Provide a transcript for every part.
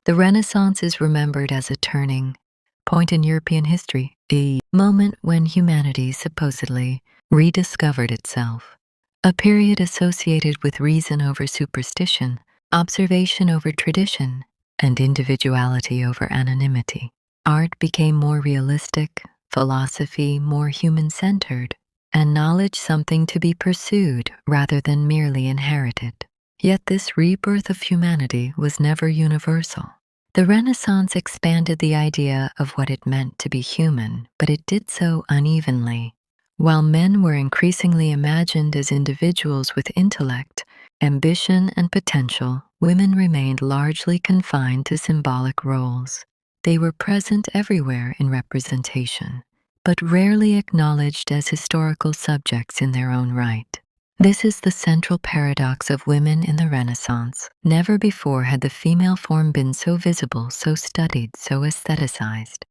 The Renaissance is remembered as a turning point in European history, a moment when humanity supposedly rediscovered itself, a period associated with reason over superstition, observation over tradition, and individuality over anonymity. Art became more realistic, philosophy more human-centered, and knowledge something to be pursued rather than merely inherited. Yet this rebirth of humanity was never universal. The Renaissance expanded the idea of what it meant to be human, but it did so unevenly. While men were increasingly imagined as individuals with intellect, ambition, and potential, women remained largely confined to symbolic roles. They were present everywhere in representation, but rarely acknowledged as historical subjects in their own right. This is the central paradox of women in the Renaissance. Never before had the female form been so visible, so studied, so aestheticized.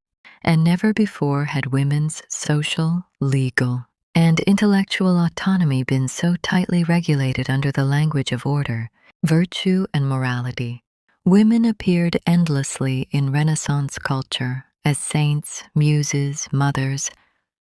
And never before had women's social, legal, and intellectual autonomy been so tightly regulated under the language of order, virtue, and morality. Women appeared endlessly in Renaissance culture as saints, muses, mothers,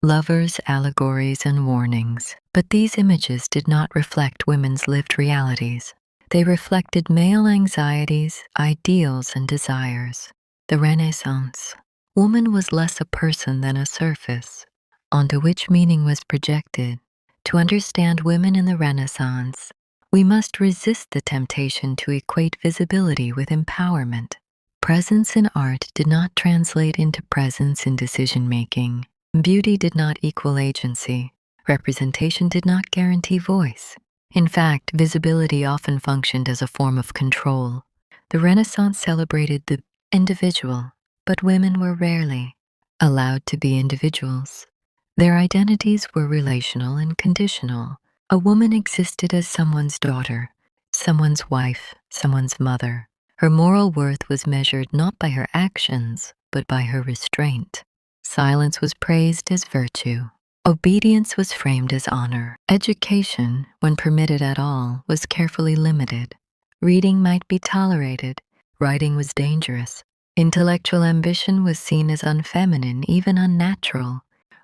lovers, allegories, and warnings. But these images did not reflect women's lived realities. They reflected male anxieties, ideals, and desires. The Renaissance. Woman was less a person than a surface, onto which meaning was projected. To understand women in the Renaissance, we must resist the temptation to equate visibility with empowerment. Presence in art did not translate into presence in decision-making. Beauty did not equal agency. Representation did not guarantee voice. In fact, visibility often functioned as a form of control. The Renaissance celebrated the individual, but women were rarely allowed to be individuals. Their identities were relational and conditional. A woman existed as someone's daughter, someone's wife, someone's mother. Her moral worth was measured not by her actions, but by her restraint. Silence was praised as virtue. Obedience was framed as honor. Education, when permitted at all, was carefully limited. Reading might be tolerated. Writing was dangerous. Intellectual ambition was seen as unfeminine, even unnatural.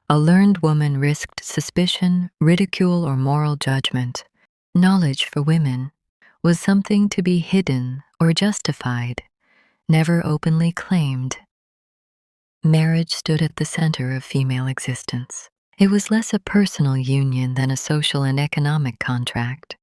A learned woman risked suspicion, ridicule, or moral judgment. Knowledge for women was something to be hidden or justified, never openly claimed. Marriage stood at the center of female existence. It was less a personal union than a social and economic contract.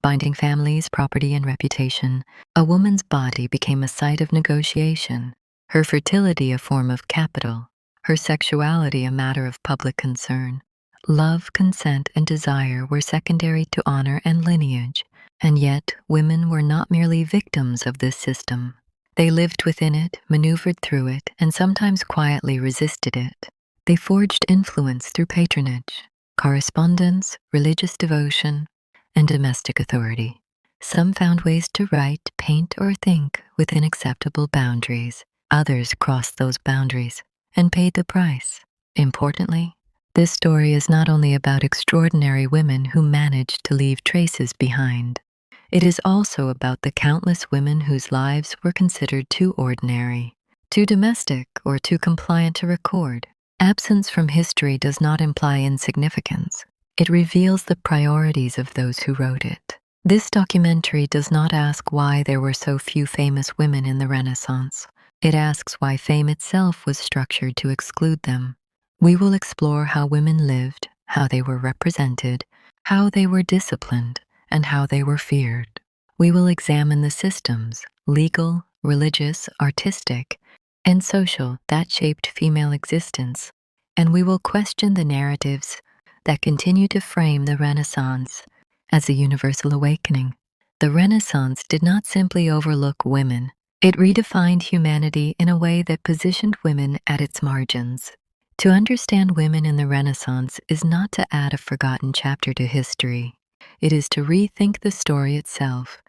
Binding families, property, and reputation, a woman's body became a site of negotiation, her fertility a form of capital, her sexuality a matter of public concern. Love, consent, and desire were secondary to honor and lineage, and yet women were not merely victims of this system. They lived within it, maneuvered through it, and sometimes quietly resisted it. They forged influence through patronage, correspondence, religious devotion, and domestic authority. Some found ways to write, paint, or think within acceptable boundaries. Others crossed those boundaries and paid the price. Importantly, this story is not only about extraordinary women who managed to leave traces behind. It is also about the countless women whose lives were considered too ordinary, too domestic, or too compliant to record. Absence from history does not imply insignificance. It reveals the priorities of those who wrote it. This documentary does not ask why there were so few famous women in the Renaissance. It asks why fame itself was structured to exclude them. We will explore how women lived, how they were represented, how they were disciplined, and how they were feared. We will examine the systems, legal, religious, artistic, and social, that shaped female existence, and we will question the narratives that continue to frame the Renaissance as a universal awakening. The Renaissance did not simply overlook women. It redefined humanity in a way that positioned women at its margins. To understand women in the Renaissance is not to add a forgotten chapter to history. It is to rethink the story itself.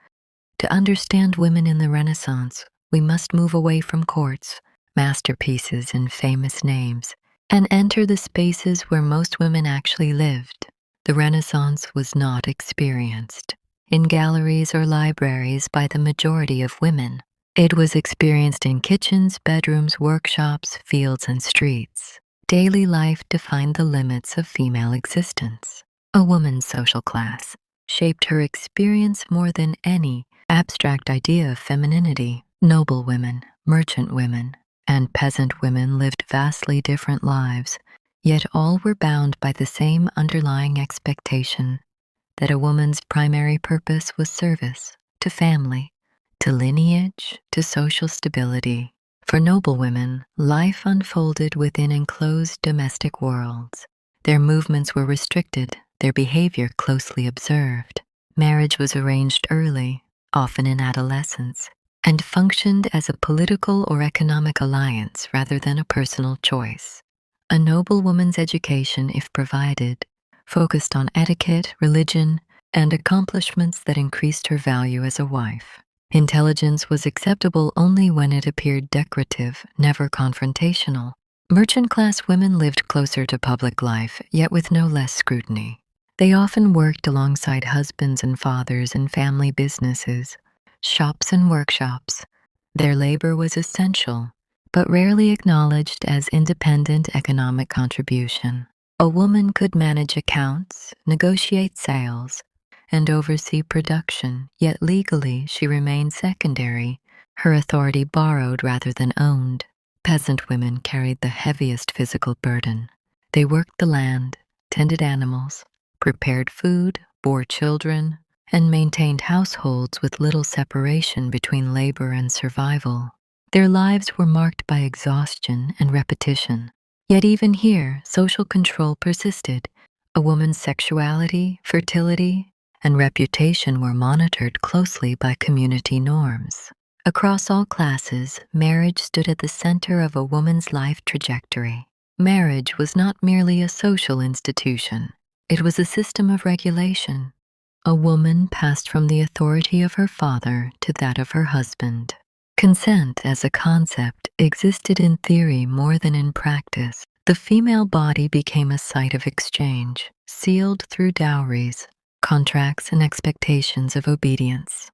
To understand women in the Renaissance, we must move away from courts, masterpieces, and famous names, and enter the spaces where most women actually lived. The Renaissance was not experienced in galleries or libraries by the majority of women. It was experienced in kitchens, bedrooms, workshops, fields, and streets. Daily life defined the limits of female existence. A woman's social class shaped her experience more than any abstract idea of femininity. Noble women, merchant women, and peasant women lived vastly different lives, yet all were bound by the same underlying expectation that a woman's primary purpose was service to family, to lineage, to social stability. For noble women, life unfolded within enclosed domestic worlds. Their movements were restricted, their behavior closely observed. Marriage was arranged early, often in adolescence, and functioned as a political or economic alliance rather than a personal choice. A noble woman's education, if provided, focused on etiquette, religion, and accomplishments that increased her value as a wife. Intelligence was acceptable only when it appeared decorative, never confrontational. Merchant-class women lived closer to public life, yet with no less scrutiny. They often worked alongside husbands and fathers in family businesses, shops and workshops. Their labor was essential, but rarely acknowledged as independent economic contribution. A woman could manage accounts, negotiate sales, and oversee production, yet legally she remained secondary, her authority borrowed rather than owned. Peasant women carried the heaviest physical burden. They worked the land, tended animals, prepared food, bore children, and maintained households with little separation between labor and survival. Their lives were marked by exhaustion and repetition. Yet even here, social control persisted. A woman's sexuality, fertility, and reputation were monitored closely by community norms. Across all classes, marriage stood at the center of a woman's life trajectory. Marriage was not merely a social institution, it was a system of regulation. A woman passed from the authority of her father to that of her husband. Consent as a concept existed in theory more than in practice. The female body became a site of exchange, sealed through dowries, contracts, and expectations of obedience.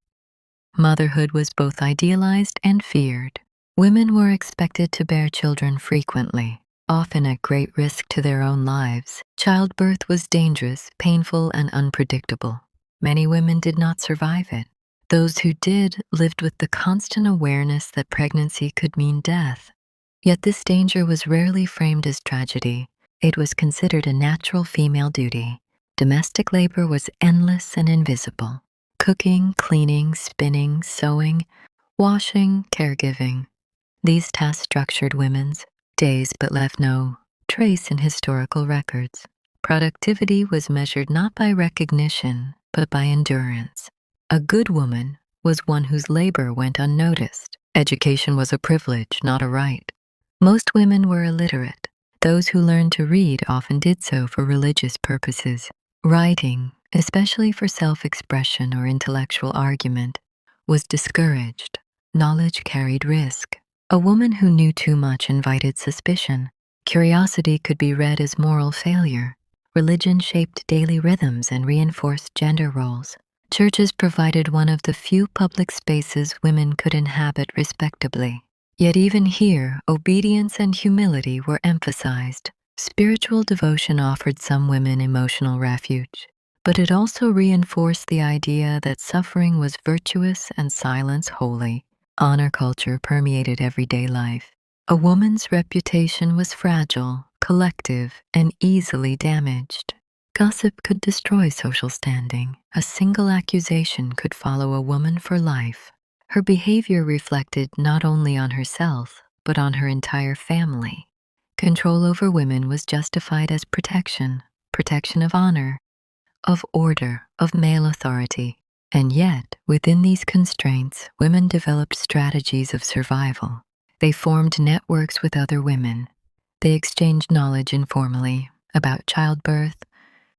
Motherhood was both idealized and feared. Women were expected to bear children frequently, often at great risk to their own lives. Childbirth was dangerous, painful, and unpredictable. Many women did not survive it. Those who did lived with the constant awareness that pregnancy could mean death. Yet this danger was rarely framed as tragedy. It was considered a natural female duty. Domestic labor was endless and invisible. Cooking, cleaning, spinning, sewing, washing, caregiving. These tasks structured women's days but left no trace in historical records. Productivity was measured not by recognition, but by endurance. A good woman was one whose labor went unnoticed. Education was a privilege, not a right. Most women were illiterate. Those who learned to read often did so for religious purposes. Writing, especially for self-expression or intellectual argument, was discouraged. Knowledge carried risk. A woman who knew too much invited suspicion. Curiosity could be read as moral failure. Religion shaped daily rhythms and reinforced gender roles. Churches provided one of the few public spaces women could inhabit respectably. Yet even here, obedience and humility were emphasized. Spiritual devotion offered some women emotional refuge, but it also reinforced the idea that suffering was virtuous and silence holy. Honor culture permeated everyday life. A woman's reputation was fragile, collective, and easily damaged. Gossip could destroy social standing. A single accusation could follow a woman for life. Her behavior reflected not only on herself, but on her entire family. Control over women was justified as protection of honor, of order, of male authority. And yet, within these constraints, women developed strategies of survival. They formed networks with other women. They exchanged knowledge informally about childbirth,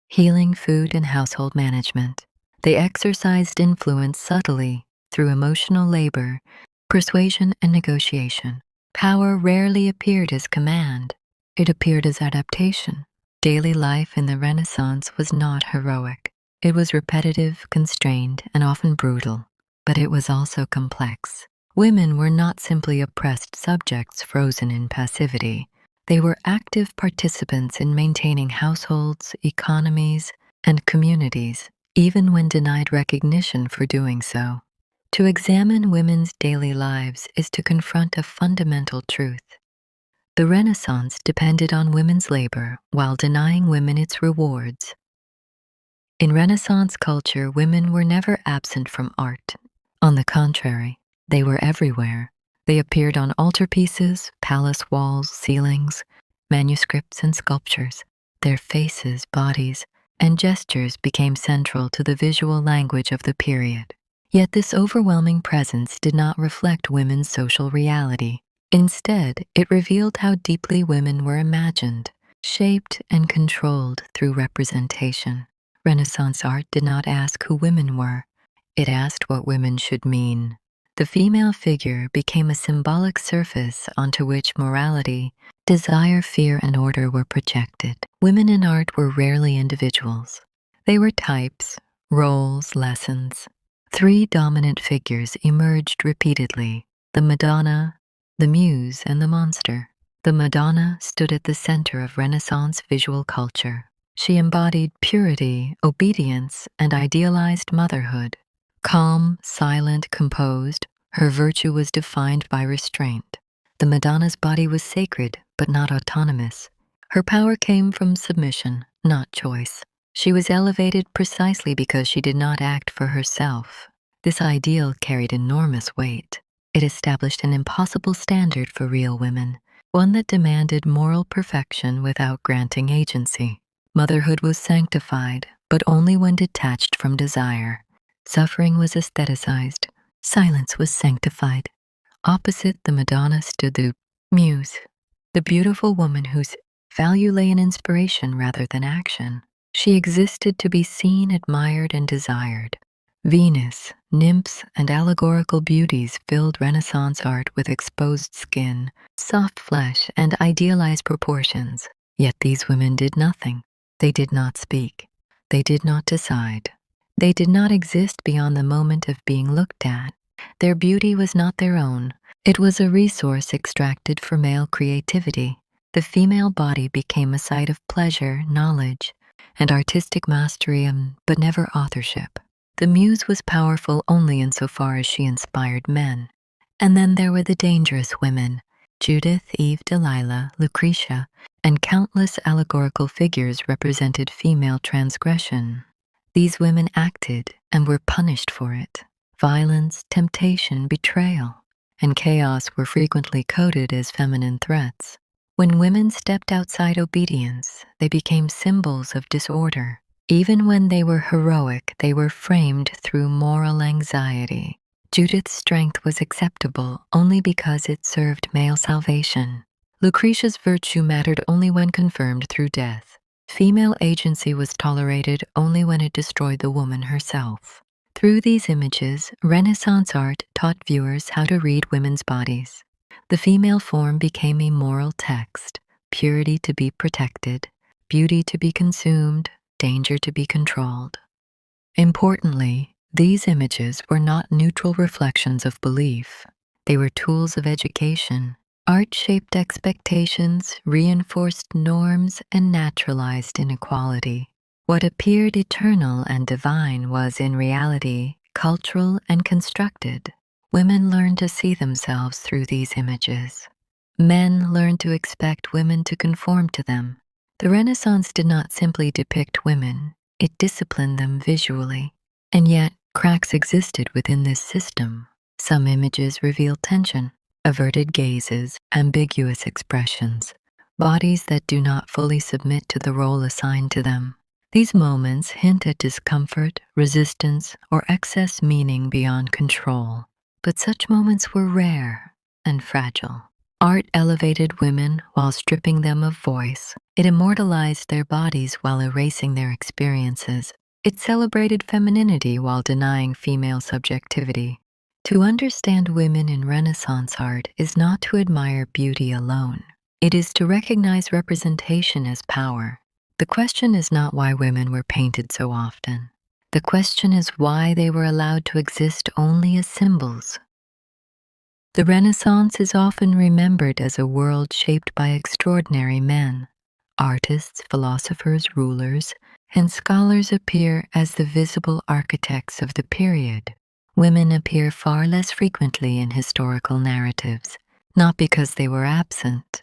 healing, food, and household management. They exercised influence subtly through emotional labor, persuasion, and negotiation. Power rarely appeared as command. It appeared as adaptation. Daily life in the Renaissance was not heroic. It was repetitive, constrained, and often brutal, but it was also complex. Women were not simply oppressed subjects frozen in passivity. They were active participants in maintaining households, economies, and communities, even when denied recognition for doing so. To examine women's daily lives is to confront a fundamental truth. The Renaissance depended on women's labor while denying women its rewards. In Renaissance culture, women were never absent from art. On the contrary, they were everywhere. They appeared on altarpieces, palace walls, ceilings, manuscripts, and sculptures. Their faces, bodies, and gestures became central to the visual language of the period. Yet this overwhelming presence did not reflect women's social reality. Instead, it revealed how deeply women were imagined, shaped, and controlled through representation. Renaissance art did not ask who women were, it asked what women should mean. The female figure became a symbolic surface onto which morality, desire, fear, and order were projected. Women in art were rarely individuals. They were types, roles, lessons. Three dominant figures emerged repeatedly: the Madonna, the Muse, and the monster. The Madonna stood at the center of Renaissance visual culture. She embodied purity, obedience, and idealized motherhood. Calm, silent, composed, her virtue was defined by restraint. The Madonna's body was sacred, but not autonomous. Her power came from submission, not choice. She was elevated precisely because she did not act for herself. This ideal carried enormous weight. It established an impossible standard for real women, one that demanded moral perfection without granting agency. Motherhood was sanctified, but only when detached from desire. Suffering was aestheticized. Silence was sanctified. Opposite the Madonna stood the Muse, the beautiful woman whose value lay in inspiration rather than action. She existed to be seen, admired, and desired. Venus, nymphs, and allegorical beauties filled Renaissance art with exposed skin, soft flesh, and idealized proportions. Yet these women did nothing. They did not speak. They did not decide. They did not exist beyond the moment of being looked at. Their beauty was not their own. It was a resource extracted for male creativity. The female body became a site of pleasure, knowledge, and artistic mastery, but never authorship. The muse was powerful only insofar as she inspired men. And then there were the dangerous women: Judith, Eve, Delilah, Lucretia, and countless allegorical figures represented female transgression. These women acted and were punished for it. Violence, temptation, betrayal, and chaos were frequently coded as feminine threats. When women stepped outside obedience, they became symbols of disorder. Even when they were heroic, they were framed through moral anxiety. Judith's strength was acceptable only because it served male salvation. Lucretia's virtue mattered only when confirmed through death. Female agency was tolerated only when it destroyed the woman herself. Through these images, Renaissance art taught viewers how to read women's bodies. The female form became a moral text: purity to be protected, beauty to be consumed, danger to be controlled. Importantly, these images were not neutral reflections of belief. They were tools of education. Art shaped expectations, reinforced norms, and naturalized inequality. What appeared eternal and divine was, in reality, cultural and constructed. Women learned to see themselves through these images. Men learned to expect women to conform to them. The Renaissance did not simply depict women, it disciplined them visually. And yet, cracks existed within this system. Some images revealed tension, averted gazes, ambiguous expressions, bodies that do not fully submit to the role assigned to them. These moments hint at discomfort, resistance, or excess meaning beyond control. But such moments were rare and fragile. Art elevated women while stripping them of voice. It immortalized their bodies while erasing their experiences. It celebrated femininity while denying female subjectivity. To understand women in Renaissance art is not to admire beauty alone. It is to recognize representation as power. The question is not why women were painted so often. The question is why they were allowed to exist only as symbols. The Renaissance is often remembered as a world shaped by extraordinary men. Artists, philosophers, rulers, and scholars appear as the visible architects of the period. Women appear far less frequently in historical narratives, not because they were absent,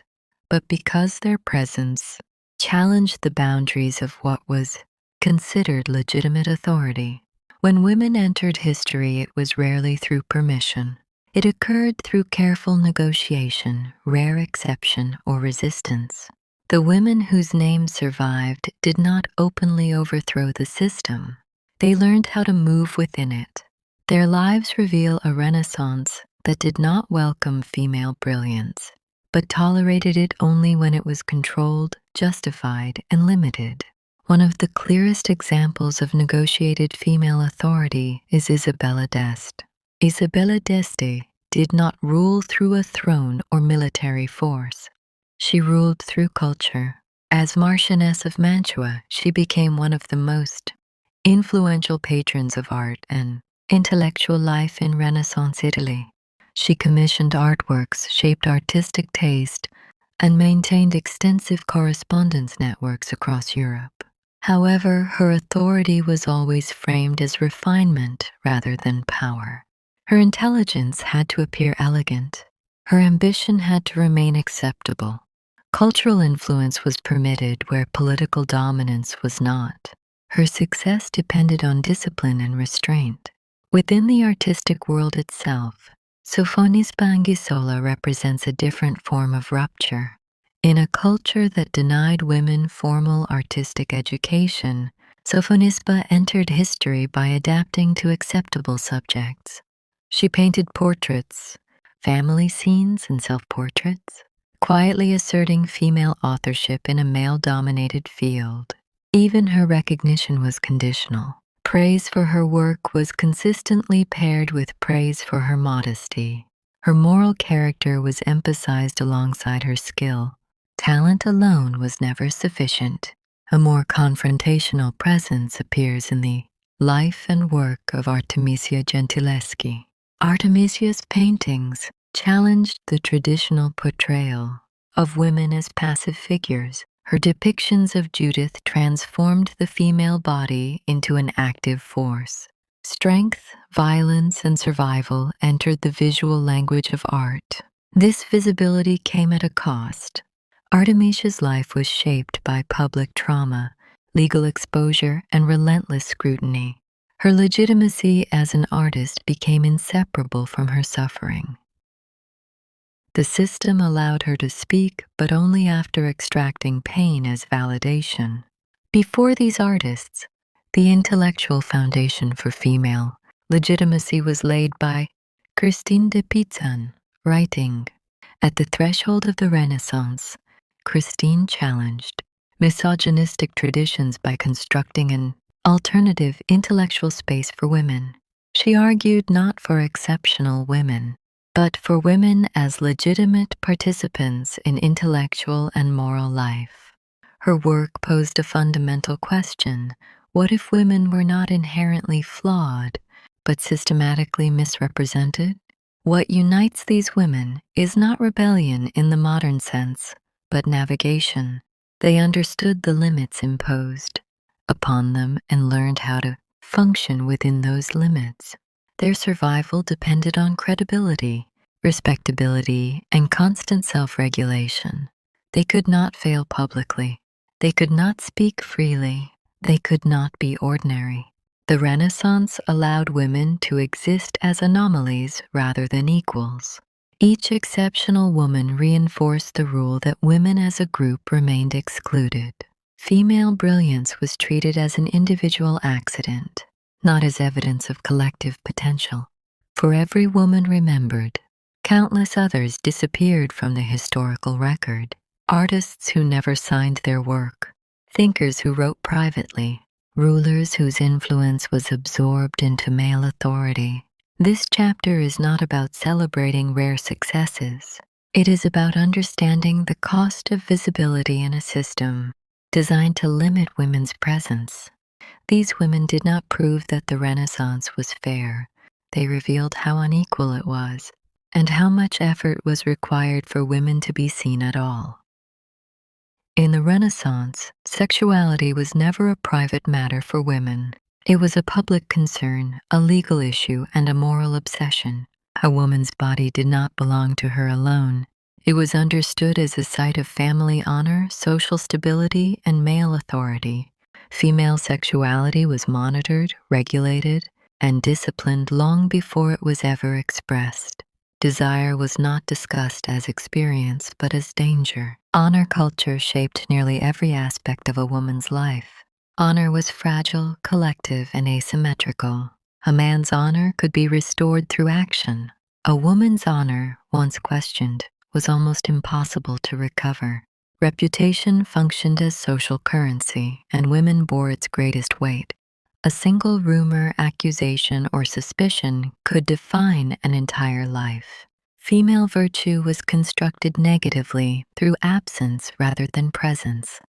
but because their presence challenged the boundaries of what was considered legitimate authority. When women entered history, it was rarely through permission. It occurred through careful negotiation, rare exception, or resistance. The women whose names survived did not openly overthrow the system. They learned how to move within it. Their lives reveal a renaissance that did not welcome female brilliance, but tolerated it only when it was controlled, justified, and limited. One of the clearest examples of negotiated female authority is Isabella d'Este. Isabella d'Este did not rule through a throne or military force. She ruled through culture. As Marchioness of Mantua, she became one of the most influential patrons of art and intellectual life in Renaissance Italy. She commissioned artworks, shaped artistic taste, and maintained extensive correspondence networks across Europe. However, her authority was always framed as refinement rather than power. Her intelligence had to appear elegant. Her ambition had to remain acceptable. Cultural influence was permitted where political dominance was not. Her success depended on discipline and restraint. Within the artistic world itself, Sophonisba Anguissola represents a different form of rupture. In a culture that denied women formal artistic education, Sophonisba entered history by adapting to acceptable subjects. She painted portraits, family scenes, and self-portraits, quietly asserting female authorship in a male-dominated field. Even her recognition was conditional. Praise for her work was consistently paired with praise for her modesty. Her moral character was emphasized alongside her skill. Talent alone was never sufficient. A more confrontational presence appears in the life and work of Artemisia Gentileschi. Artemisia's paintings challenged the traditional portrayal of women as passive figures. Her depictions of Judith transformed the female body into an active force. Strength, violence, and survival entered the visual language of art. This visibility came at a cost. Artemisia's life was shaped by public trauma, legal exposure, and relentless scrutiny. Her legitimacy as an artist became inseparable from her suffering. The system allowed her to speak, but only after extracting pain as validation. Before these artists, the intellectual foundation for female legitimacy was laid by Christine de Pizan, writing. At the threshold of the Renaissance, Christine challenged misogynistic traditions by constructing an alternative intellectual space for women. She argued not for exceptional women, but for women as legitimate participants in intellectual and moral life. Her work posed a fundamental question: what if women were not inherently flawed, but systematically misrepresented? What unites these women is not rebellion in the modern sense, but navigation. They understood the limits imposed upon them and learned how to function within those limits. Their survival depended on credibility, respectability, and constant self-regulation. They could not fail publicly. They could not speak freely. They could not be ordinary. The Renaissance allowed women to exist as anomalies rather than equals. Each exceptional woman reinforced the rule that women as a group remained excluded. Female brilliance was treated as an individual accident, not as evidence of collective potential. For every woman remembered, countless others disappeared from the historical record. Artists who never signed their work, thinkers who wrote privately, rulers whose influence was absorbed into male authority. This chapter is not about celebrating rare successes. It is about understanding the cost of visibility in a system designed to limit women's presence. These women did not prove that the Renaissance was fair. They revealed how unequal it was. and how much effort was required for women to be seen at all. In the Renaissance, sexuality was never a private matter for women. It was a public concern, a legal issue, and a moral obsession. A woman's body did not belong to her alone. It was understood as a site of family honor, social stability, and male authority. Female sexuality was monitored, regulated, and disciplined long before it was ever expressed. Desire was not discussed as experience, but as danger. Honor culture shaped nearly every aspect of a woman's life. Honor was fragile, collective, and asymmetrical. A man's honor could be restored through action. A woman's honor, once questioned, was almost impossible to recover. Reputation functioned as social currency, and women bore its greatest weight. A single rumor, accusation, or suspicion could define an entire life. Female virtue was constructed negatively through absence rather than presence.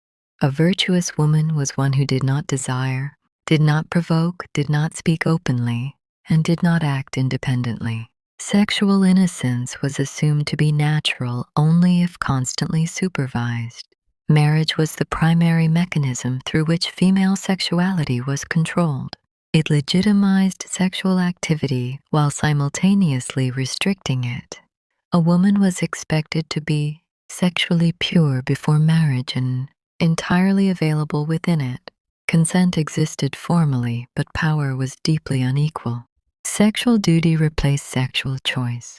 A virtuous woman was one who did not desire, did not provoke, did not speak openly, and did not act independently. Sexual innocence was assumed to be natural only if constantly supervised. Marriage was the primary mechanism through which female sexuality was controlled. It legitimized sexual activity while simultaneously restricting it. A woman was expected to be sexually pure before marriage and entirely available within it. Consent existed formally, but power was deeply unequal. Sexual duty replaced sexual choice.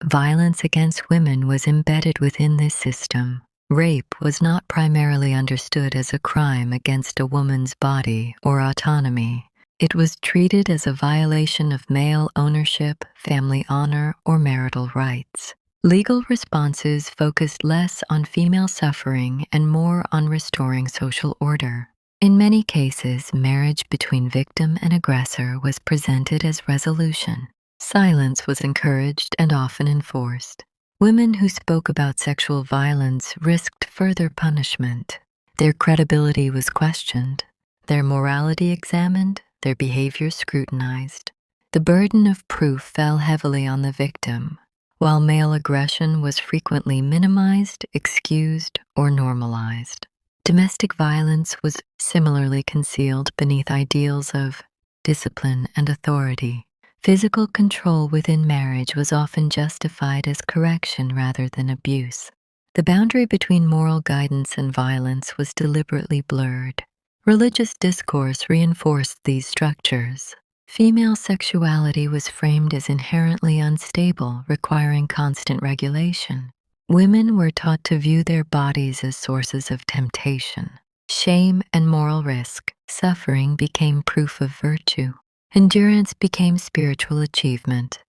Violence against women was embedded within this system. Rape was not primarily understood as a crime against a woman's body or autonomy. It was treated as a violation of male ownership, family honor, or marital rights. Legal responses focused less on female suffering and more on restoring social order. In many cases, marriage between victim and aggressor was presented as resolution. Silence was encouraged and often enforced. Women who spoke about sexual violence risked further punishment. Their credibility was questioned, their morality examined, their behavior scrutinized. The burden of proof fell heavily on the victim, while male aggression was frequently minimized, excused, or normalized. Domestic violence was similarly concealed beneath ideals of discipline and authority. Physical control within marriage was often justified as correction rather than abuse. The boundary between moral guidance and violence was deliberately blurred. Religious discourse reinforced these structures. Female sexuality was framed as inherently unstable, requiring constant regulation. Women were taught to view their bodies as sources of temptation, shame, and moral risk. Suffering became proof of virtue. Endurance became spiritual achievement.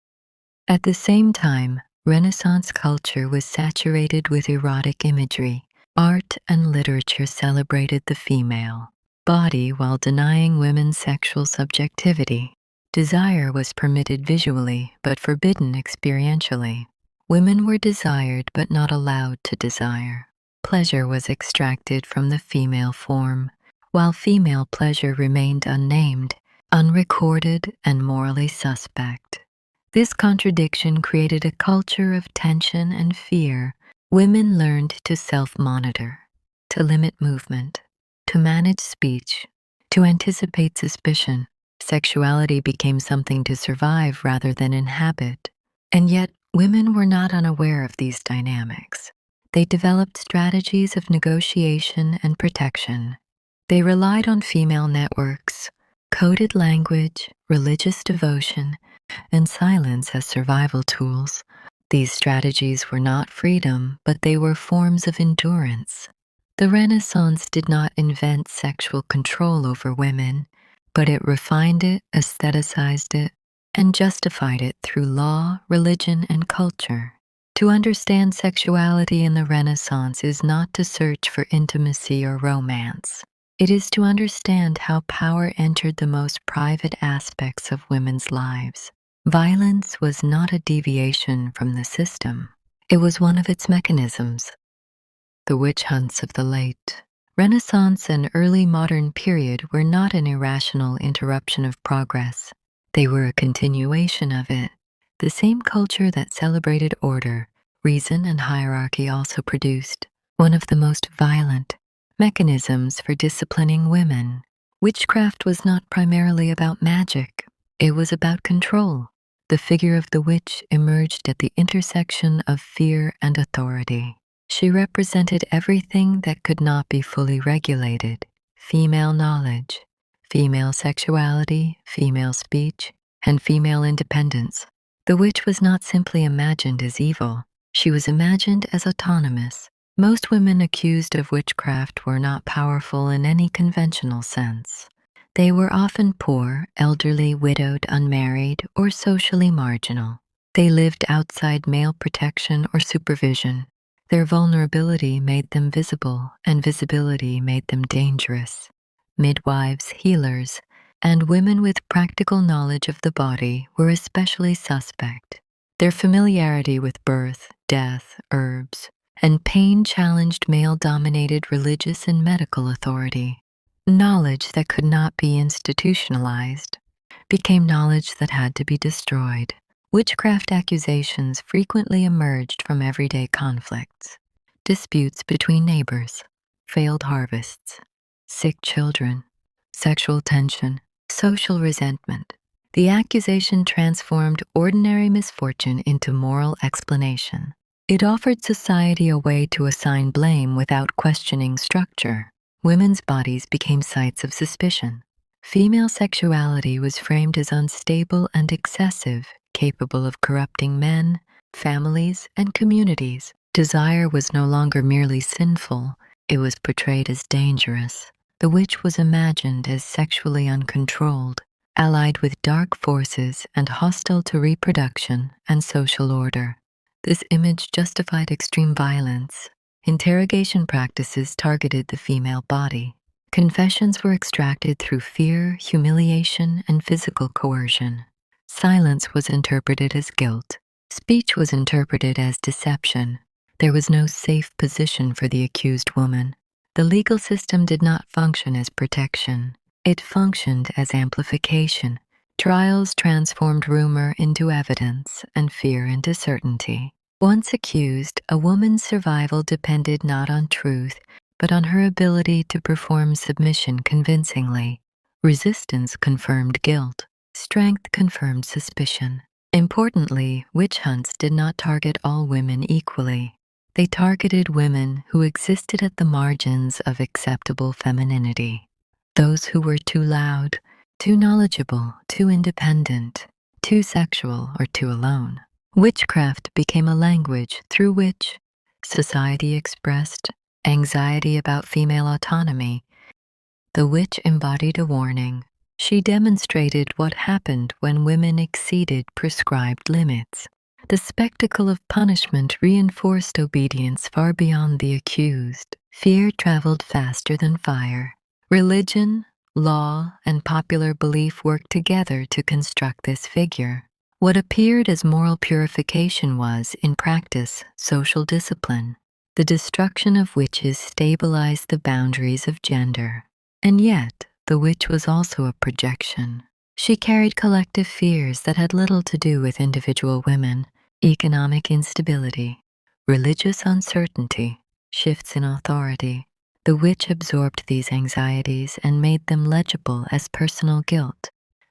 At the same time, Renaissance culture was saturated with erotic imagery. Art and literature celebrated the female body while denying women's sexual subjectivity. Desire was permitted visually, but forbidden experientially. Women were desired but not allowed to desire. Pleasure was extracted from the female form, while female pleasure remained unnamed, unrecorded, and morally suspect. This contradiction created a culture of tension and fear. Women learned to self-monitor, to limit movement, to manage speech, to anticipate suspicion. Sexuality became something to survive rather than inhabit. And yet, women were not unaware of these dynamics. They developed strategies of negotiation and protection. They relied on female networks, coded language, religious devotion, and silence as survival tools. These strategies were not freedom, but they were forms of endurance. The Renaissance did not invent sexual control over women, but it refined it, aestheticized it, and justified it through law, religion, and culture. To understand sexuality in the Renaissance is not to search for intimacy or romance. It is to understand how power entered the most private aspects of women's lives. Violence was not a deviation from the system. It was one of its mechanisms. The witch hunts of the late Renaissance and early modern period were not an irrational interruption of progress. They were a continuation of it. The same culture that celebrated order, reason, and hierarchy also produced one of the most violent mechanisms for disciplining women. Witchcraft was not primarily about magic, it was about control. The figure of the witch emerged at the intersection of fear and authority. She represented everything that could not be fully regulated: female knowledge, female sexuality, female speech, and female independence. The witch was not simply imagined as evil, she was imagined as autonomous. Most women accused of witchcraft were not powerful in any conventional sense. They were often poor, elderly, widowed, unmarried, or socially marginal. They lived outside male protection or supervision. Their vulnerability made them visible, and visibility made them dangerous. Midwives, healers, and women with practical knowledge of the body were especially suspect. Their familiarity with birth, death, herbs, and pain challenged male-dominated religious and medical authority. Knowledge that could not be institutionalized became knowledge that had to be destroyed. Witchcraft accusations frequently emerged from everyday conflicts: disputes between neighbors, failed harvests, sick children, sexual tension, social resentment. The accusation transformed ordinary misfortune into moral explanation. It offered society a way to assign blame without questioning structure. Women's bodies became sites of suspicion. Female sexuality was framed as unstable and excessive, capable of corrupting men, families, and communities. Desire was no longer merely sinful, it was portrayed as dangerous. The witch was imagined as sexually uncontrolled, allied with dark forces and hostile to reproduction and social order. This image justified extreme violence. Interrogation practices targeted the female body. Confessions were extracted through fear, humiliation, and physical coercion. Silence was interpreted as guilt. Speech was interpreted as deception. There was no safe position for the accused woman. The legal system did not function as protection. It functioned as amplification. Trials transformed rumor into evidence and fear into certainty. Once accused, a woman's survival depended not on truth, but on her ability to perform submission convincingly. Resistance confirmed guilt. Strength confirmed suspicion. Importantly, witch hunts did not target all women equally. They targeted women who existed at the margins of acceptable femininity. Those who were too loud, too knowledgeable, too independent, too sexual, or too alone. Witchcraft became a language through which society expressed anxiety about female autonomy. The witch embodied a warning. She demonstrated what happened when women exceeded prescribed limits. The spectacle of punishment reinforced obedience far beyond the accused. Fear traveled faster than fire. Religion, law, and popular belief worked together to construct this figure. What appeared as moral purification was, in practice, social discipline. The destruction of witches stabilized the boundaries of gender. And yet, the witch was also a projection. She carried collective fears that had little to do with individual women: economic instability, religious uncertainty, shifts in authority. The witch absorbed these anxieties and made them legible as personal guilt.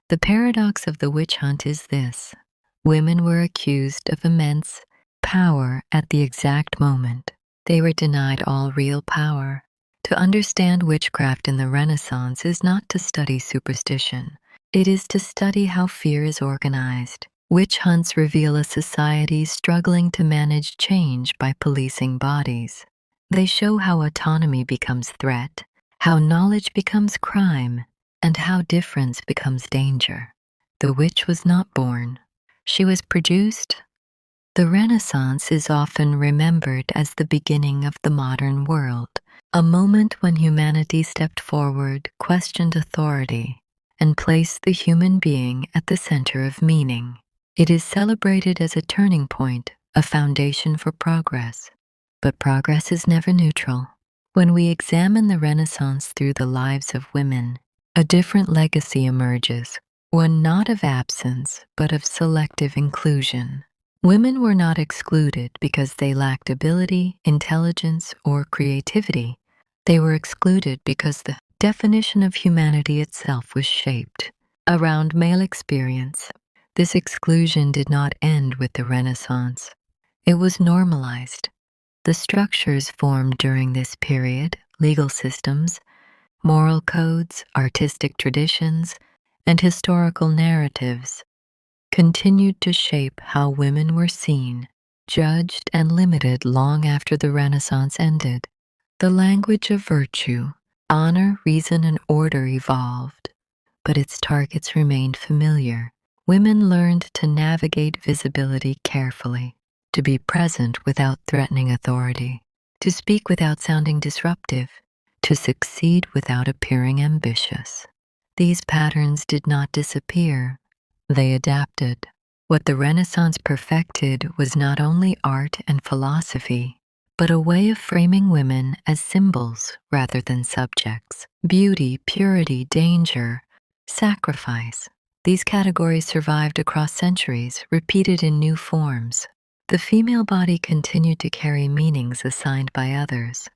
The paradox of the witch hunt is this: women were accused of immense power at the exact moment they were denied all real power. To understand witchcraft in the Renaissance is not to study superstition. It is to study how fear is organized. Witch hunts reveal a society struggling to manage change by policing bodies. They show how autonomy becomes threat, how knowledge becomes crime, and how difference becomes danger. The witch was not born. She was produced. The Renaissance is often remembered as the beginning of the modern world, a moment when humanity stepped forward, questioned authority, and placed the human being at the center of meaning. It is celebrated as a turning point, a foundation for progress. But progress is never neutral. When we examine the Renaissance through the lives of women, a different legacy emerges. one not of absence, but of selective inclusion. Women were not excluded because they lacked ability, intelligence, or creativity. They were excluded because the definition of humanity itself was shaped around male experience. This exclusion did not end with the Renaissance. It was normalized. The structures formed during this period, legal systems, moral codes, artistic traditions, and historical narratives, continued to shape how women were seen, judged, and limited long after the Renaissance ended. The language of virtue, honor, reason, and order evolved, but its targets remained familiar. Women learned to navigate visibility carefully, to be present without threatening authority, to speak without sounding disruptive, to succeed without appearing ambitious. These patterns did not disappear, they adapted. What the Renaissance perfected was not only art and philosophy, but a way of framing women as symbols rather than subjects. Beauty, purity, danger, sacrifice. These categories survived across centuries, repeated in new forms. The female body continued to carry meanings assigned by others.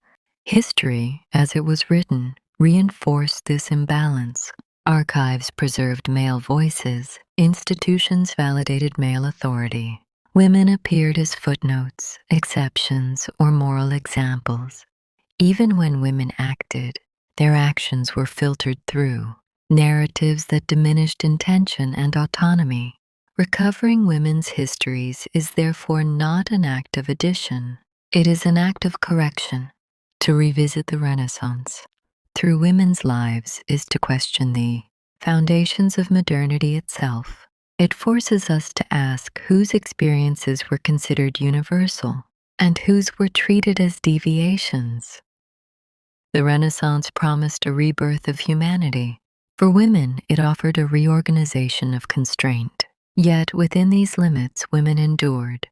History, as it was written, reinforced this imbalance. Archives preserved male voices, institutions validated male authority. Women appeared as footnotes, exceptions, or moral examples. Even when women acted, their actions were filtered through narratives that diminished intention and autonomy. Recovering women's histories is therefore not an act of addition. It is an act of correction. To revisit the Renaissance through women's lives is to question the foundations of modernity itself. It forces us to ask whose experiences were considered universal and whose were treated as deviations. The Renaissance promised a rebirth of humanity. For women, it offered a reorganization of constraint. Yet within these limits, women endured.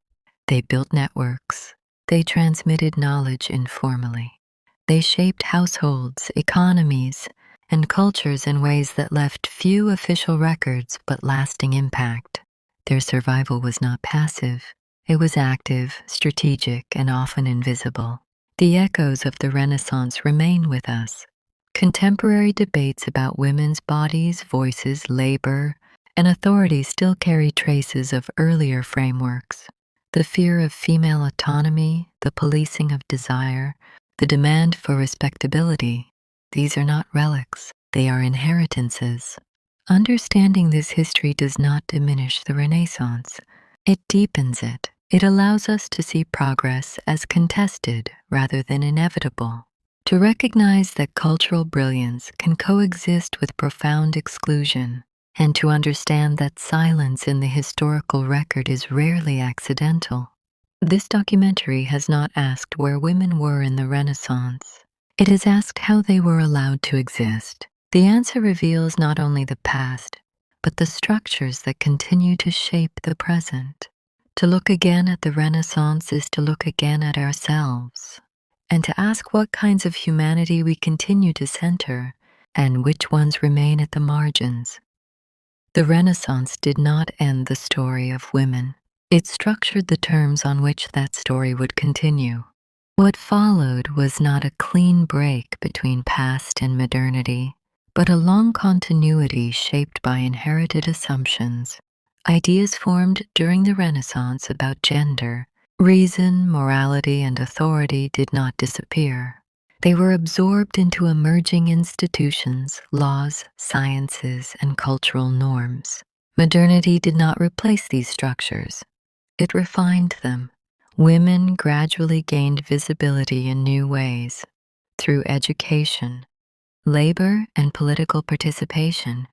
They built networks. They transmitted knowledge informally. They shaped households, economies, and cultures in ways that left few official records but lasting impact. Their survival was not passive. It was active, strategic, and often invisible. The echoes of the Renaissance remain with us. Contemporary debates about women's bodies, voices, labor, and authority still carry traces of earlier frameworks. The fear of female autonomy, the policing of desire, the demand for respectability, these are not relics, they are inheritances. Understanding this history does not diminish the Renaissance. It deepens it. It allows us to see progress as contested rather than inevitable. To recognize that cultural brilliance can coexist with profound exclusion, and to understand that silence in the historical record is rarely accidental. This documentary has not asked where women were in the Renaissance. It has asked how they were allowed to exist. The answer reveals not only the past, but the structures that continue to shape the present. To look again at the Renaissance is to look again at ourselves, and to ask what kinds of humanity we continue to center and which ones remain at the margins. The Renaissance did not end the story of women. It structured the terms on which that story would continue. What followed was not a clean break between past and modernity, but a long continuity shaped by inherited assumptions. Ideas formed during the Renaissance about gender, reason, morality, and authority did not disappear. They were absorbed into emerging institutions, laws, sciences, and cultural norms. Modernity did not replace these structures. It refined them. Women gradually gained visibility in new ways through education, labor, and political participation.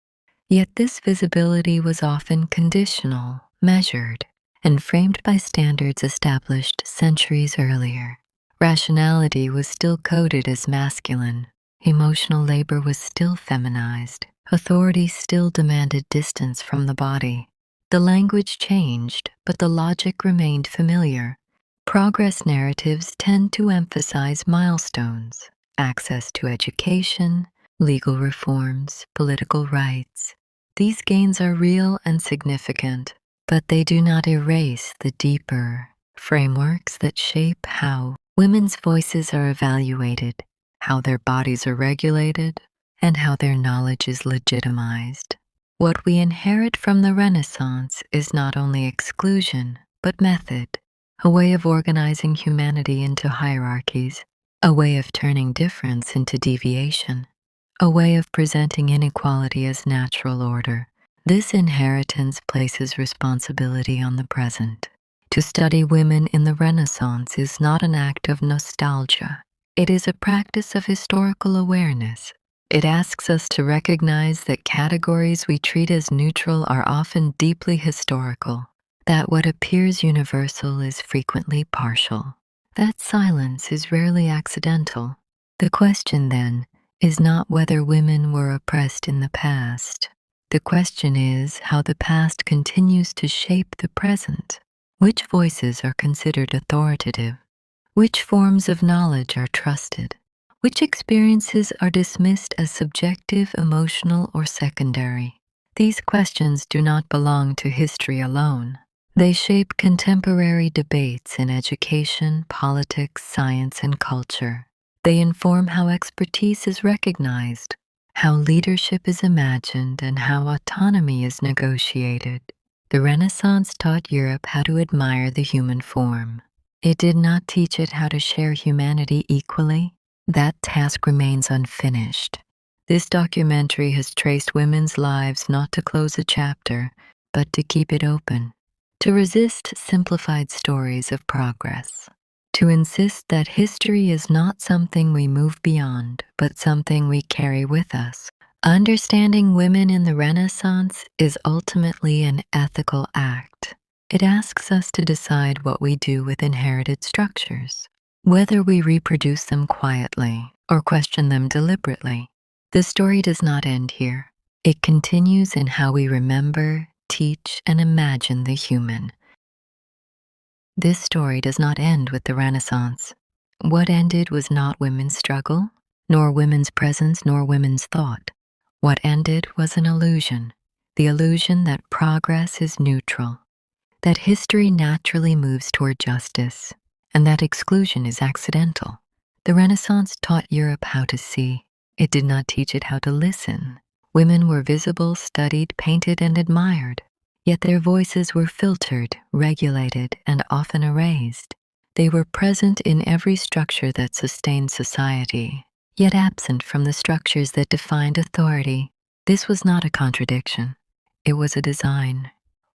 Yet this visibility was often conditional, measured, and framed by standards established centuries earlier. Rationality was still coded as masculine. Emotional labor was still feminized. Authority still demanded distance from the body. The language changed, but the logic remained familiar. Progress narratives tend to emphasize milestones, access to education, legal reforms, political rights. These gains are real and significant, but they do not erase the deeper frameworks that shape how women's voices are evaluated, how their bodies are regulated, and how their knowledge is legitimized. What we inherit from the Renaissance is not only exclusion, but method, a way of organizing humanity into hierarchies, a way of turning difference into deviation, a way of presenting inequality as natural order. This inheritance places responsibility on the present. To study women in the Renaissance is not an act of nostalgia. It is a practice of historical awareness. It asks us to recognize that categories we treat as neutral are often deeply historical, that what appears universal is frequently partial, that silence is rarely accidental. The question, then, is not whether women were oppressed in the past. The question is how the past continues to shape the present. Which voices are considered authoritative? Which forms of knowledge are trusted? Which experiences are dismissed as subjective, emotional, or secondary? These questions do not belong to history alone. They shape contemporary debates in education, politics, science, and culture. They inform how expertise is recognized, how leadership is imagined, and how autonomy is negotiated. The Renaissance taught Europe how to admire the human form. It did not teach it how to share humanity equally. That task remains unfinished. This documentary has traced women's lives not to close a chapter, but to keep it open, to resist simplified stories of progress, to insist that history is not something we move beyond, but something we carry with us. Understanding women in the Renaissance is ultimately an ethical act. It asks us to decide what we do with inherited structures, whether we reproduce them quietly or question them deliberately. The story does not end here. It continues in how we remember, teach, and imagine the human. This story does not end with the Renaissance. What ended was not women's struggle, nor women's presence, nor women's thought. What ended was an illusion, the illusion that progress is neutral, that history naturally moves toward justice, and that exclusion is accidental. The Renaissance taught Europe how to see. It did not teach it how to listen. Women were visible, studied, painted, and admired, yet their voices were filtered, regulated, and often erased. They were present in every structure that sustained society, yet absent from the structures that defined authority. This was not a contradiction. It was a design.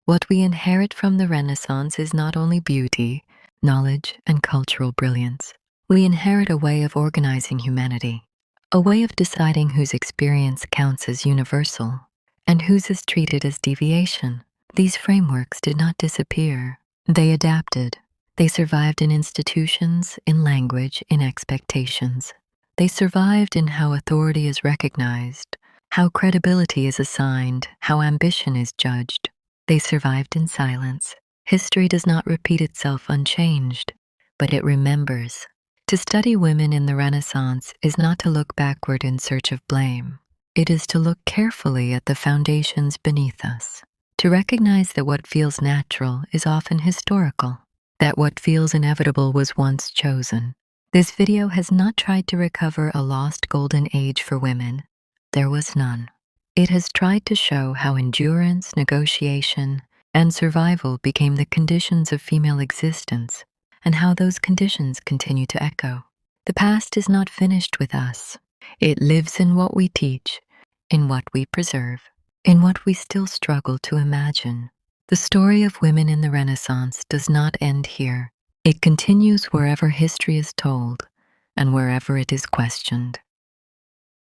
What we inherit from the Renaissance is not only beauty, knowledge, and cultural brilliance. We inherit a way of organizing humanity, a way of deciding whose experience counts as universal and whose is treated as deviation. These frameworks did not disappear. They adapted. They survived in institutions, in language, in expectations. They survived in how authority is recognized, how credibility is assigned, how ambition is judged. They survived in silence. History does not repeat itself unchanged, but it remembers. To study women in the Renaissance is not to look backward in search of blame. It is to look carefully at the foundations beneath us, to recognize that what feels natural is often historical, that what feels inevitable was once chosen. This video has not tried to recover a lost golden age for women. There was none. It has tried to show how endurance, negotiation, and survival became the conditions of female existence, and how those conditions continue to echo. The past is not finished with us. It lives in what we teach, in what we preserve, in what we still struggle to imagine. The story of women in the Renaissance does not end here. It continues wherever history is told and wherever it is questioned.